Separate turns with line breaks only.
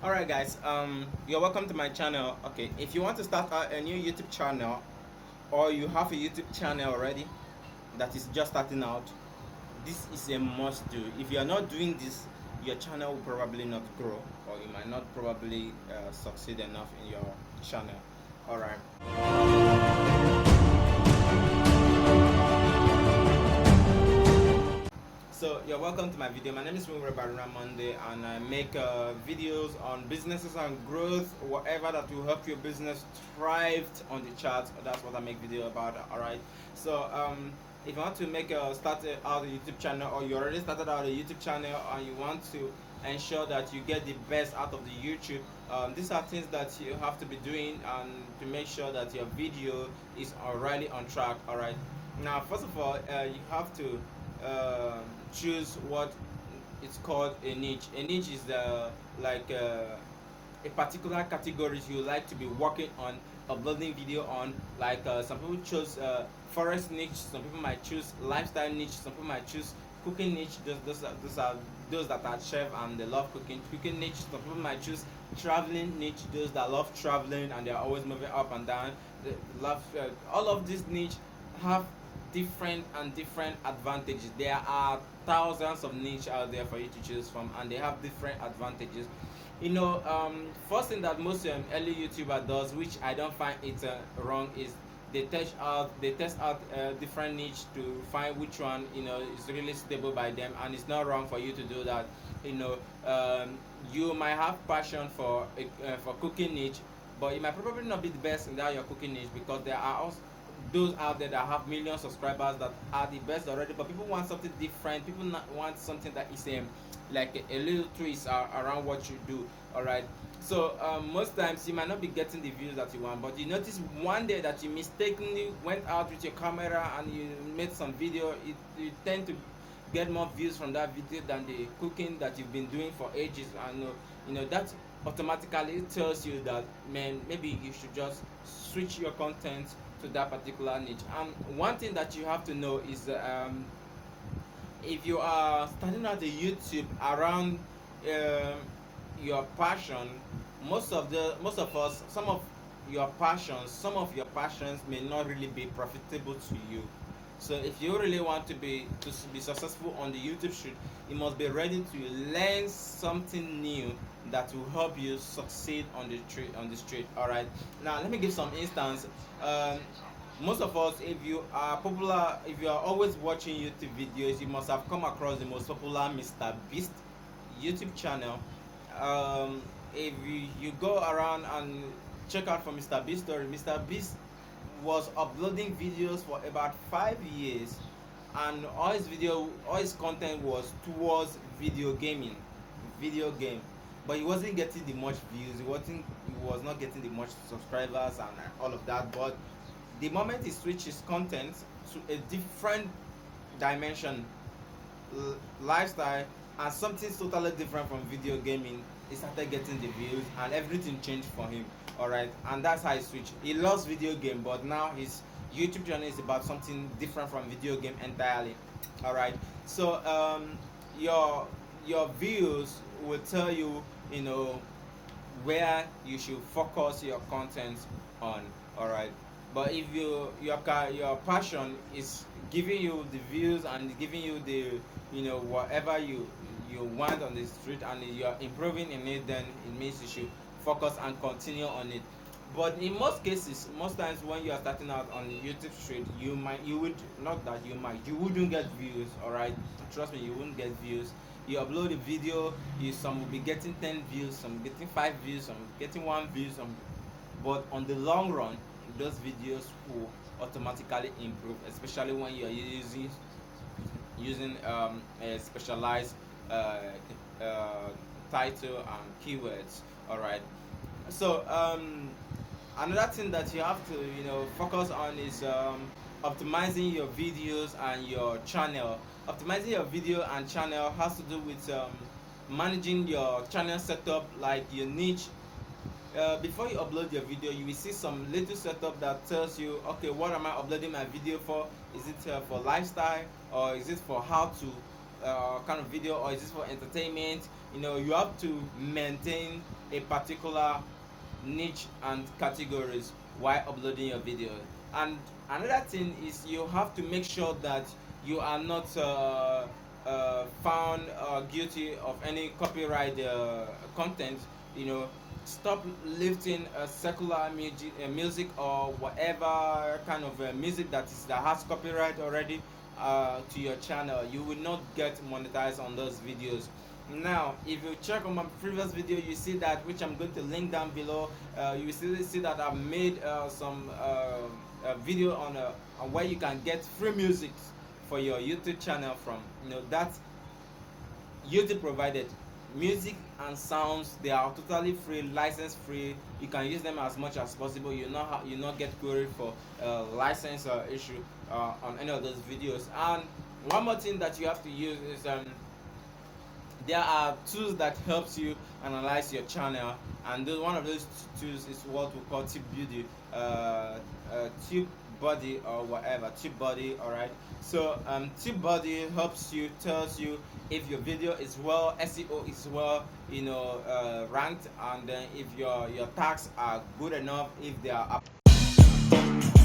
Alright guys, you're welcome to my channel. Okay, if you want to start a new YouTube channel, or you have a YouTube channel already that is just starting out, this is a must do. If you are not doing this, your channel will probably not grow, or you might not probably succeed enough in your channel. Alright. So you're welcome to my video. My name is Baruna Monday, and I make videos on businesses and growth, whatever that will help your business thrive on the charts. That's what I make video about. All right. So if you want to make start out a YouTube channel, or you already started out a YouTube channel and you want to ensure that you get the best out of the YouTube, these are things that you have to be doing and to make sure that your video is already on track. All right. Now, first of all, you have to choose what it's called a niche. A niche is like a particular categories you like to be working on, uploading video on. Like some people choose forest niche, some people might choose lifestyle niche, some people might choose cooking niche. Those that are chef and they love cooking niche. Some people might choose traveling niche, those that love traveling and they're always moving up and down. They love all of these niche have different advantages. There are thousands of niche out there for you to choose from, and they have different advantages. First thing that most early YouTuber does, which I don't find it wrong, is they test out different niche to find which one is really suitable by them, and it's not wrong for you to do that. you know you might have passion for cooking niche, but it might probably not be the best in that your cooking niche, because there are also those out there that have million subscribers that are the best already, but people want something different. People want something that is like a little twist around what you do. All right. So most times you might not be getting the views that you want, but you notice one day that you mistakenly went out with your camera and you made some video, you tend to get more views from that video than the cooking that you've been doing for ages. And that automatically tells you that, man, maybe you should just switch your content to that particular niche. And one thing that you have to know is if you are starting out a YouTube around your passion, most of us, some of your passions may not really be profitable to you. So if you really want to be successful on the YouTube street, you must be ready to learn something new that will help you succeed on the street. All right. Now let me give some instance. Um, Most of us, if you are popular, if you are always watching YouTube videos, you must have come across the most popular Mr. Beast YouTube channel. If you go around and check out for Mr. Beast story, Mr. Beast was uploading videos for about 5 years, and all his content was towards video game, but he wasn't getting the much views. He was not getting the much subscribers and all of that. But the moment he switched his content to a different dimension, lifestyle, and something totally different from video gaming, he started getting the views and everything changed for him. All right. And that's how he switched. He loves video game, but now his YouTube channel is about something different from video game entirely. All right. So your views will tell you, where you should focus your content on. All right. But if your passion is giving you the views and giving you the whatever you want on the street, and you're improving in it, then it means you should focus and continue on it. But in most cases, most times when you are starting out on YouTube street, you would not that you wouldn't get views. All right. Trust me, you wouldn't get views. You upload a video, some will be getting 10 views, some getting 5 views, some getting 1 view, some. But on the long run, those videos will automatically improve, especially when you are using a specialized title and keywords. All right. So another thing that you have to focus on is optimizing your videos and your channel. Optimizing your video and channel has to do with managing your channel setup, like your niche. Before you upload your video, you will see some little setup that tells you, okay, what am I uploading my video for? Is it for lifestyle, or is it for how to kind of video, or is this for entertainment? You have to maintain a particular niche and categories while uploading your video. And another thing is you have to make sure that you are not found guilty of any copyright content. You know, stop lifting secular music or whatever kind of music that has copyright already to your channel. You will not get monetized on those videos. Now if you check on my previous video, you see that, which I'm going to link down below, you will see that I've made some video on where you can get free music for your YouTube channel from. You know, that's YouTube provided music and sounds. They are totally free, license free. You can use them as much as possible. You not get queried for license issue on any of those videos. And one more thing that you have to use is there are tools that helps you analyze your channel, and one of those tools is what we call TubeBuddy, TubeBuddy or whatever, TubeBuddy. All right. So TubeBuddy helps you, tells you if your video is well, SEO is well, you know, ranked, and then if your tags are good enough, if they are up.